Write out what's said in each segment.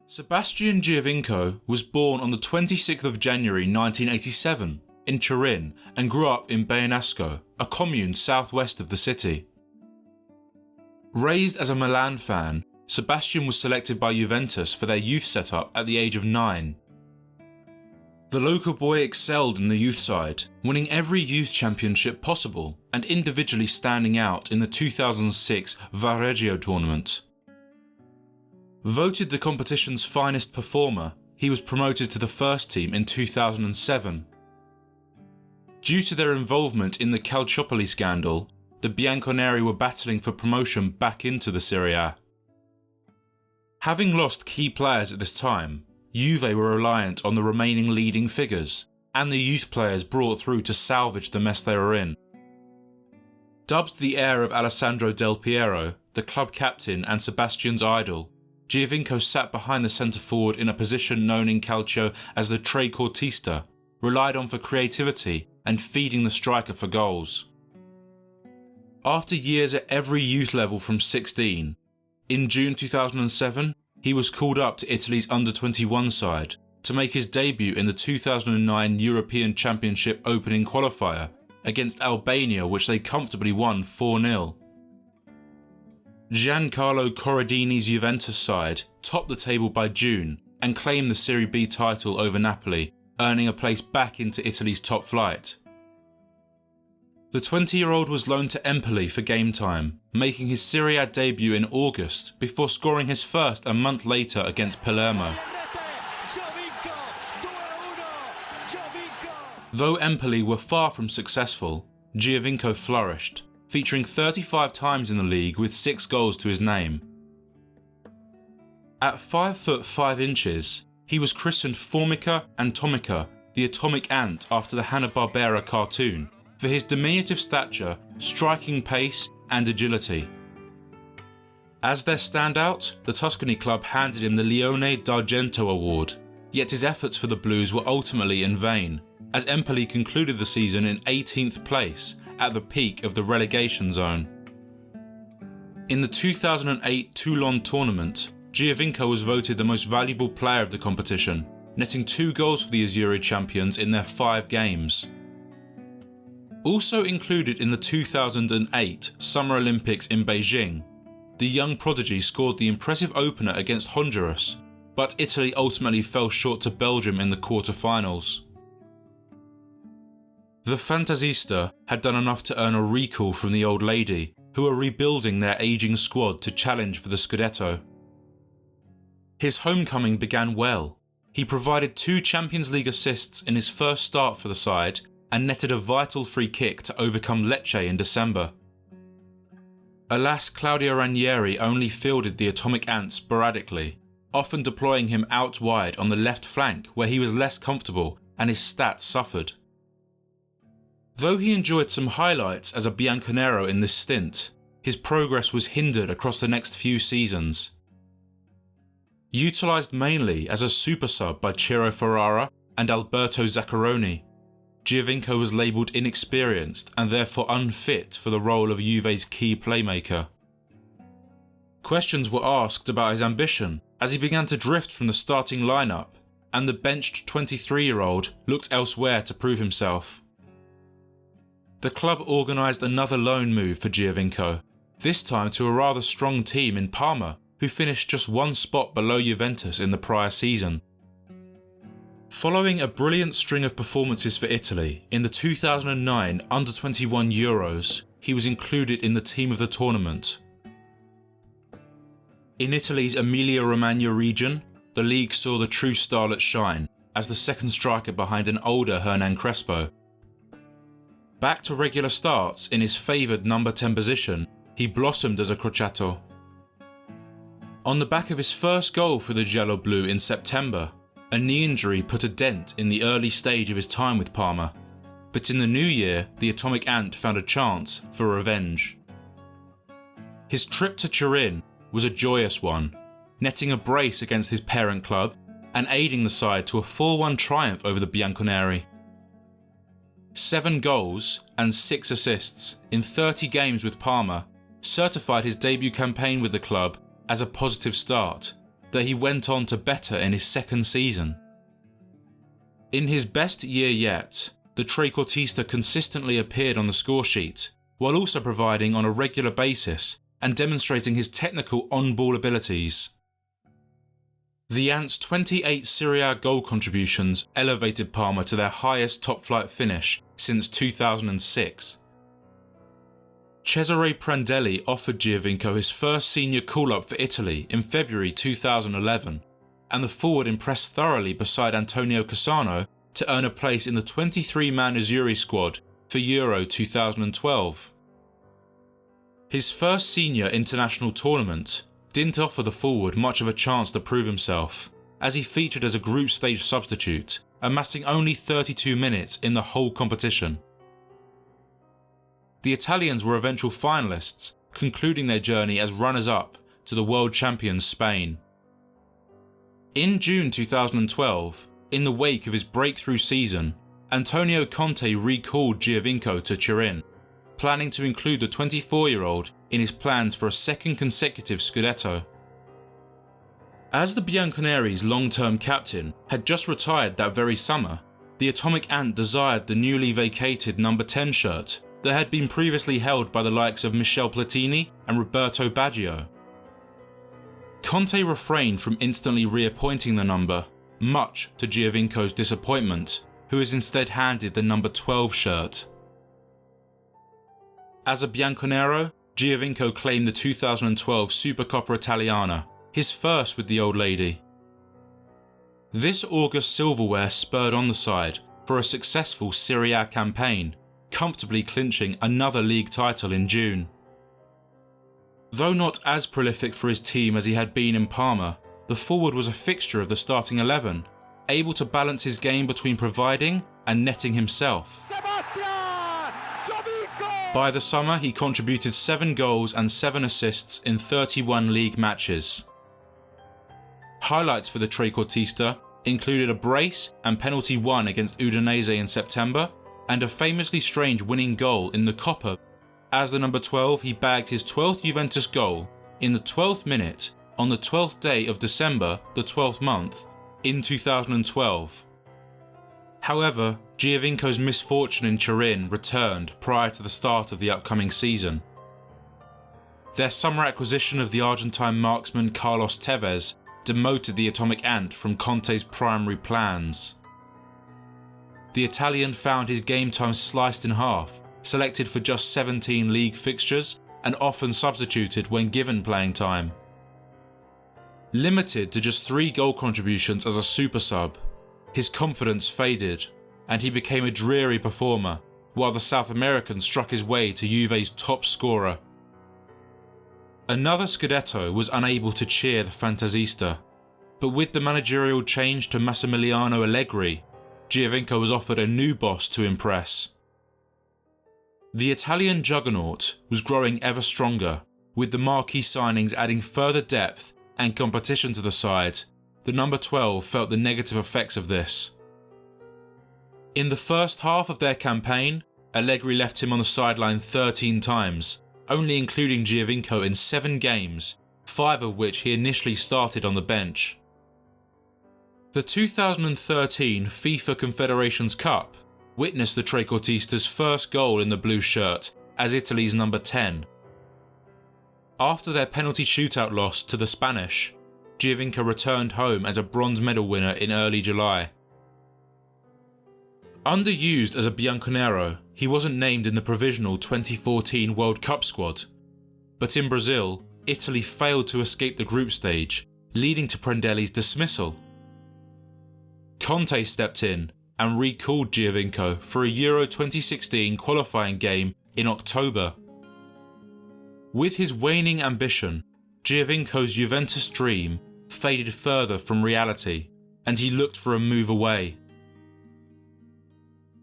Sebastian Giovinco was born on the 26th of January 1987 in Turin and grew up in Bagnasco, a commune southwest of the city. Raised as a Milan fan, Sebastian was selected by Juventus for their youth setup at the age of 9. The local boy excelled in the youth side, winning every youth championship possible and individually standing out in the 2006 Varreggio tournament. Voted the competition's finest performer, he was promoted to the first team in 2007. Due to their involvement in the Calciopoli scandal, the Bianconeri were battling for promotion back into the Serie A. Having lost key players at this time, Juve were reliant on the remaining leading figures and the youth players brought through to salvage the mess they were in. Dubbed the heir of Alessandro Del Piero, the club captain and Sebastian's idol, Giovinco sat behind the centre forward in a position known in Calcio as the trequartista, relied on for creativity and feeding the striker for goals. After years at every youth level from 16, in June 2007 he was called up to Italy's under-21 side to make his debut in the 2009 European Championship opening qualifier against Albania, which they comfortably won 4-0. Giancarlo Corradini's Juventus side topped the table by June and claimed the Serie B title over Napoli, earning a place back into Italy's top flight. The 20-year-old was loaned to Empoli for game time, making his Serie A debut in August before scoring his first a month later against Palermo. Though Empoli were far from successful, Giovinco flourished, featuring 35 times in the league with 6 goals to his name. At 5 foot 5 inches, he was christened Formica and Atomica, the atomic ant after the Hanna-Barbera cartoon, for his diminutive stature, striking pace and agility. As their standout, the Tuscany club handed him the Leone d'Argento award, yet his efforts for the Blues were ultimately in vain, as Empoli concluded the season in 18th place at the peak of the relegation zone. In the 2008 Toulon tournament, Giovinco was voted the most valuable player of the competition, netting 2 goals for the Azzurri champions in their 5 games. Also included in the 2008 Summer Olympics in Beijing, the young prodigy scored the impressive opener against Honduras, but Italy ultimately fell short to Belgium in the quarter-finals. The fantasista had done enough to earn a recall from the old lady, who were rebuilding their ageing squad to challenge for the Scudetto. His homecoming began well. He provided 2 Champions League assists in his first start for the side and netted a vital free kick to overcome Lecce in December. Alas, Claudio Ranieri only fielded the atomic ant sporadically, often deploying him out wide on the left flank where he was less comfortable and his stats suffered. Though he enjoyed some highlights as a Bianconero in this stint, his progress was hindered across the next few seasons. Utilised mainly as a super sub by Ciro Ferrara and Alberto Zaccheroni, Giovinco was labelled inexperienced and therefore unfit for the role of Juve's key playmaker. Questions were asked about his ambition as he began to drift from the starting lineup, and the benched 23-year-old looked elsewhere to prove himself. The club organised another loan move for Giovinco, this time to a rather strong team in Parma, who finished just 1 spot below Juventus in the prior season. Following a brilliant string of performances for Italy, in the 2009 Under-21 Euros, he was included in the team of the tournament. In Italy's Emilia-Romagna region, the league saw the true starlet shine as the second striker behind an older Hernan Crespo. Back to regular starts in his favoured number 10 position, he blossomed as a crociato. On the back of his first goal for the Giallo-Blu in September, a knee injury put a dent in the early stage of his time with Parma, but in the new year the atomic ant found a chance for revenge. His trip to Turin was a joyous one, netting a brace against his parent club and aiding the side to a 4-1 triumph over the Bianconeri. 7 goals and 6 assists in 30 games with Parma certified his debut campaign with the club as a positive start that he went on to better in his second season. In his best year yet, the trequartista consistently appeared on the scoresheet, while also providing on a regular basis and demonstrating his technical on-ball abilities. The Ants' 28 Serie A goal contributions elevated Parma to their highest top-flight finish since 2006. Cesare Prandelli offered Giovinco his first senior call-up for Italy in February 2011, and the forward impressed thoroughly beside Antonio Cassano to earn a place in the 23-man Azzurri squad for Euro 2012. His first senior international tournament didn't offer the forward much of a chance to prove himself, as he featured as a group stage substitute, amassing only 32 minutes in the whole competition. The Italians were eventual finalists, concluding their journey as runners-up to the world champions Spain. In June 2012, in the wake of his breakthrough season, Antonio Conte recalled Giovinco to Turin, planning to include the 24-year-old in his plans for a second consecutive Scudetto. As the Bianconeri's long-term captain had just retired that very summer, the Atomic Ant desired the newly vacated number 10 shirt that had been previously held by the likes of Michel Platini and Roberto Baggio. Conte refrained from instantly reappointing the number, much to Giovinco's disappointment, who was instead handed the number 12 shirt. As a Bianconero, Giovinco claimed the 2012 Supercoppa Italiana, his first with the old lady. This August silverware spurred on the side for a successful Serie A campaign, comfortably clinching another league title in June. Though not as prolific for his team as he had been in Parma, the forward was a fixture of the starting 11, able to balance his game between providing and netting himself. Sebastian Giovinco! By the summer, he contributed 7 goals and 7 assists in 31 league matches. Highlights for the trequartista included a brace and penalty won against Udinese in September, and a famously strange winning goal in the Coppa. As the number 12, he bagged his 12th Juventus goal in the 12th minute on the 12th day of December, the 12th month, in 2012. However, Giovinco's misfortune in Turin returned prior to the start of the upcoming season. Their summer acquisition of the Argentine marksman Carlos Tevez demoted the Atomic Ant from Conte's primary plans. The Italian found his game time sliced in half, selected for just 17 league fixtures, and often substituted when given playing time. Limited to just 3 goal contributions as a super sub, his confidence faded, and he became a dreary performer, while the South American struck his way to Juve's top scorer. Another Scudetto was unable to cheer the fantasista, but with the managerial change to Massimiliano Allegri, Giovinco was offered a new boss to impress. The Italian juggernaut was growing ever stronger, with the marquee signings adding further depth and competition to the side. The number 12 felt the negative effects of this. In the first half of their campaign, Allegri left him on the sideline 13 times, only including Giovinco in 7 games, 5 of which he initially started on the bench. The 2013 FIFA Confederations Cup witnessed the trequartista's first goal in the blue shirt as Italy's number 10. After their penalty shootout loss to the Spanish, Giovinco returned home as a bronze medal winner in early July. Underused as a Bianconero, he wasn't named in the provisional 2014 World Cup squad, but in Brazil, Italy failed to escape the group stage, leading to Prandelli's dismissal. Conte stepped in and recalled Giovinco for a Euro 2016 qualifying game in October. With his waning ambition, Giovinco's Juventus dream faded further from reality, and he looked for a move away.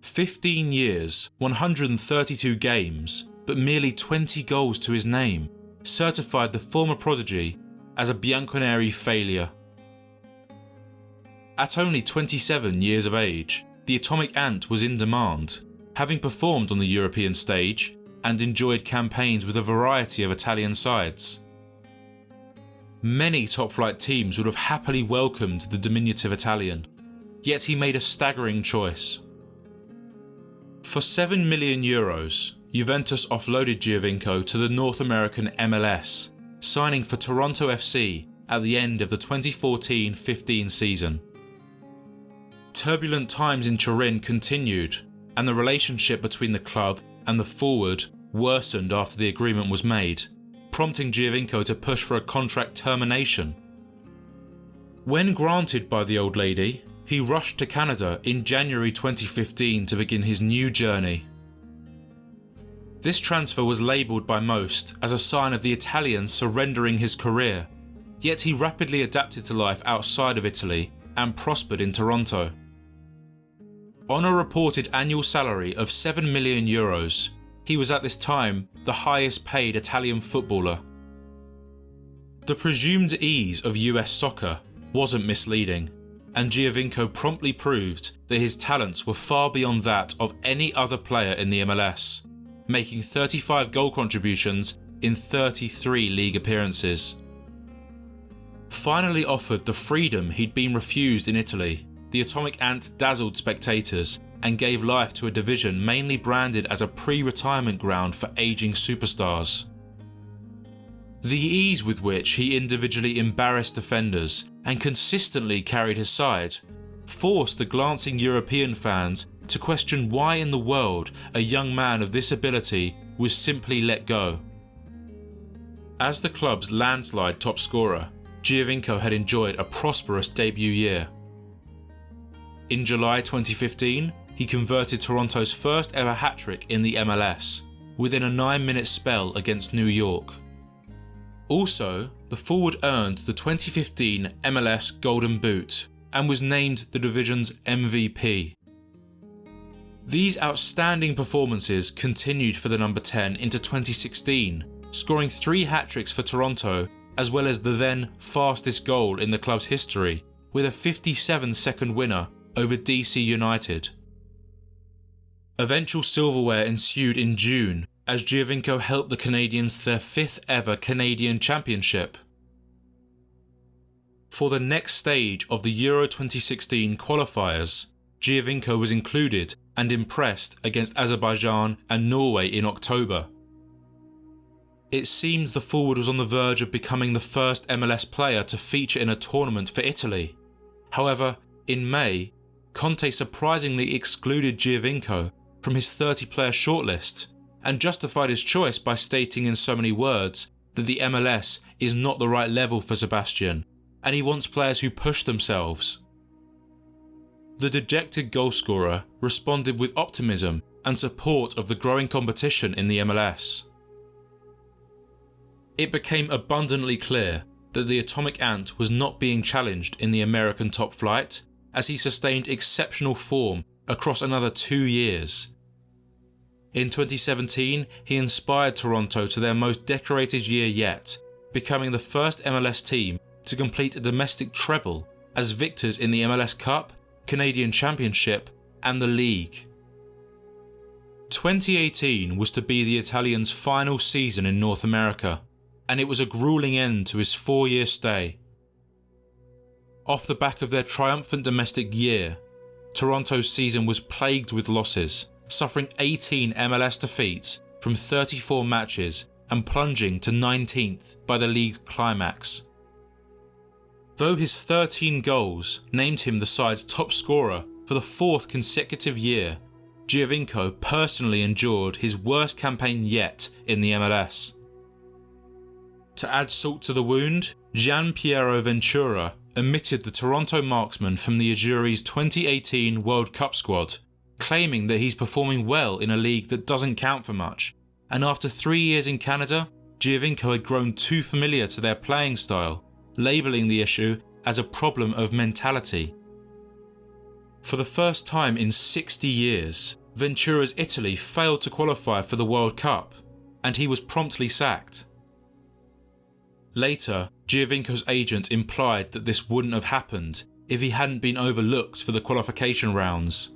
15 years, 132 games, but merely 20 goals to his name, certified the former prodigy as a Bianconeri failure. At only 27 years of age, the Atomic Ant was in demand, having performed on the European stage and enjoyed campaigns with a variety of Italian sides. Many top-flight teams would have happily welcomed the diminutive Italian, yet he made a staggering choice. For €7 million, Juventus offloaded Giovinco to the North American MLS, signing for Toronto FC at the end of the 2014-15 season. Turbulent times in Turin continued, and the relationship between the club and the forward worsened after the agreement was made, prompting Giovinco to push for a contract termination. When granted by the old lady, he rushed to Canada in January 2015 to begin his new journey. This transfer was labelled by most as a sign of the Italian surrendering his career, yet he rapidly adapted to life outside of Italy and prospered in Toronto. On a reported annual salary of €7 million, he was at this time the highest paid Italian footballer. The presumed ease of US soccer wasn't misleading, and Giovinco promptly proved that his talents were far beyond that of any other player in the MLS, making 35 goal contributions in 33 league appearances. Finally offered the freedom he'd been refused in Italy, the Atomic Ant dazzled spectators and gave life to a division mainly branded as a pre-retirement ground for ageing superstars. The ease with which he individually embarrassed defenders and consistently carried his side forced the glancing European fans to question why in the world a young man of this ability was simply let go. As the club's landslide top scorer, Giovinco had enjoyed a prosperous debut year. In July 2015, he converted Toronto's first ever hat-trick in the MLS, within a 9-minute spell against New York. Also, the forward earned the 2015 MLS Golden Boot and was named the division's MVP. These outstanding performances continued for the number 10 into 2016, scoring 3 hat-tricks for Toronto as well as the then fastest goal in the club's history, with a 57-second winner over DC United. Eventual silverware ensued in June as Giovinco helped the Canadians to their 5th ever Canadian Championship. For the next stage of the Euro 2016 qualifiers, Giovinco was included and impressed against Azerbaijan and Norway in October. It seemed the forward was on the verge of becoming the first MLS player to feature in a tournament for Italy. However, in May, Conte surprisingly excluded Giovinco from his 30-player shortlist and justified his choice by stating in so many words that the MLS is not the right level for Sebastian, and he wants players who push themselves. The dejected goalscorer responded with optimism and support of the growing competition in the MLS. It became abundantly clear that the Atomic Ant was not being challenged in the American top flight, as he sustained exceptional form across another 2 years. In 2017, he inspired Toronto to their most decorated year yet, becoming the first MLS team to complete a domestic treble as victors in the MLS Cup, Canadian Championship, and the League. 2018 was to be the Italian's final season in North America, and it was a gruelling end to his 4-year stay. Off the back of their triumphant domestic year, Toronto's season was plagued with losses, suffering 18 MLS defeats from 34 matches and plunging to 19th by the league's climax. Though his 13 goals named him the side's top scorer for the 4th consecutive year, Giovinco personally endured his worst campaign yet in the MLS. To add salt to the wound, Gian Piero Ventura omitted the Toronto marksman from the Azzurri's 2018 World Cup squad, claiming that he's performing well in a league that doesn't count for much, and after 3 years in Canada, Giovinco had grown too familiar to their playing style, labelling the issue as a problem of mentality. For the first time in 60 years, Ventura's Italy failed to qualify for the World Cup, and he was promptly sacked. Later, Giovinco's agent implied that this wouldn't have happened if he hadn't been overlooked for the qualification rounds.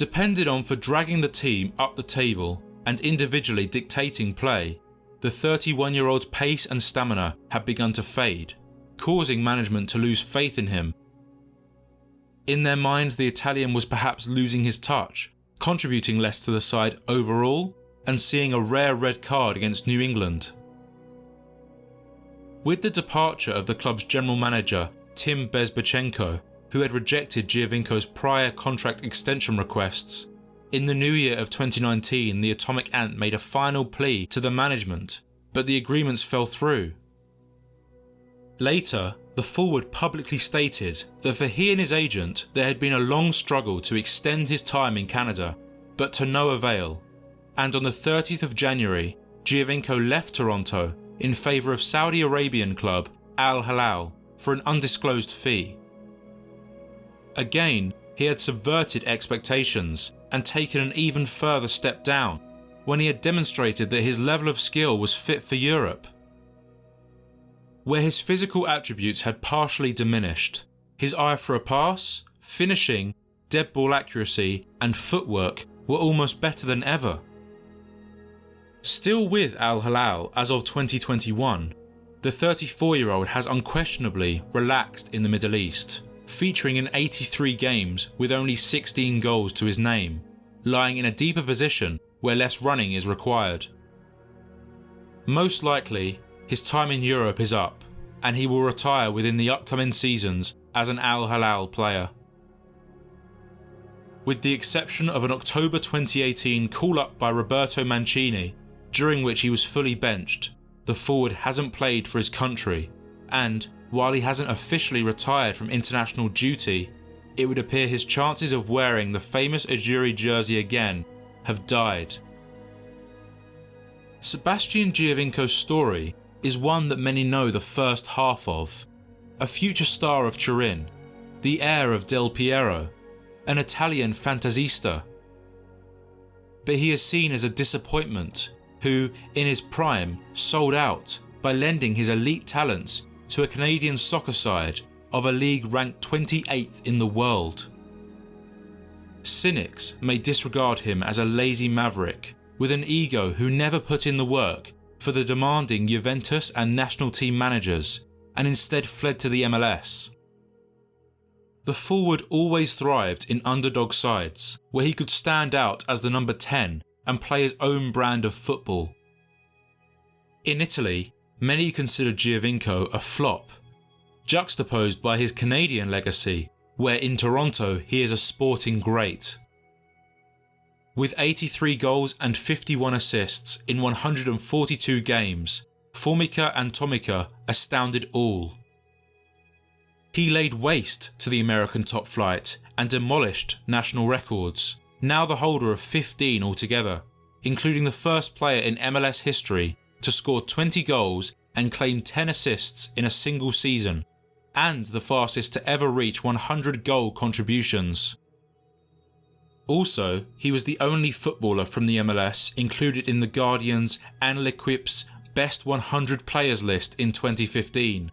Depended on for dragging the team up the table and individually dictating play, the 31-year-old's pace and stamina had begun to fade, causing management to lose faith in him. In their minds, the Italian was perhaps losing his touch, contributing less to the side overall, and seeing a rare red card against New England. With the departure of the club's general manager, Tim Bezbatchenko, who had rejected Giovinco's prior contract extension requests, in the new year of 2019 the Atomic Ant made a final plea to the management, but the agreements fell through. Later, the forward publicly stated that for he and his agent there had been a long struggle to extend his time in Canada, but to no avail, and on the 30th of January, Giovinco left Toronto in favour of Saudi Arabian club Al Hilal for an undisclosed fee. Again, he had subverted expectations and taken an even further step down when he had demonstrated that his level of skill was fit for Europe. Where his physical attributes had partially diminished, his eye for a pass, finishing, dead ball accuracy and footwork were almost better than ever. Still with Al Hilal as of 2021, the 34-year-old has unquestionably relaxed in the Middle East, featuring in 83 games with only 16 goals to his name, lying in a deeper position where less running is required. Most likely, his time in Europe is up, and he will retire within the upcoming seasons as an Al Hilal player. With the exception of an October 2018 call-up by Roberto Mancini, during which he was fully benched, the forward hasn't played for his country, and, while he hasn't officially retired from international duty, it would appear his chances of wearing the famous Azzurri jersey again have died. Sebastian Giovinco's story is one that many know the first half of. A future star of Turin, the heir of Del Piero, an Italian fantasista. But he is seen as a disappointment who, in his prime, sold out by lending his elite talents to a Canadian soccer side of a league ranked 28th in the world. Cynics may disregard him as a lazy maverick with an ego who never put in the work for the demanding Juventus and national team managers and instead fled to the MLS. The forward always thrived in underdog sides where he could stand out as the number 10 and play his own brand of football. In Italy, many consider Giovinco a flop, juxtaposed by his Canadian legacy, where in Toronto he is a sporting great. With 83 goals and 51 assists in 142 games, Formica and Atomica astounded all. He laid waste to the American top flight and demolished national records, now the holder of 15 altogether, including the first player in MLS history to score 20 goals and claim 10 assists in a single season, and the fastest to ever reach 100 goal contributions. Also, he was the only footballer from the MLS included in The Guardian's and L'Equipe's Best 100 Players list in 2015.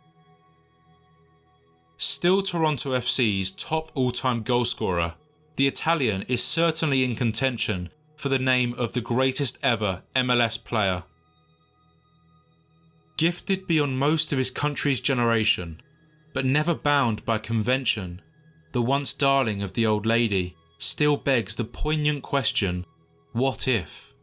Still Toronto FC's top all-time goalscorer, the Italian is certainly in contention for the name of the greatest ever MLS player. Gifted beyond most of his country's generation, but never bound by convention, the once darling of the old lady still begs the poignant question, what if?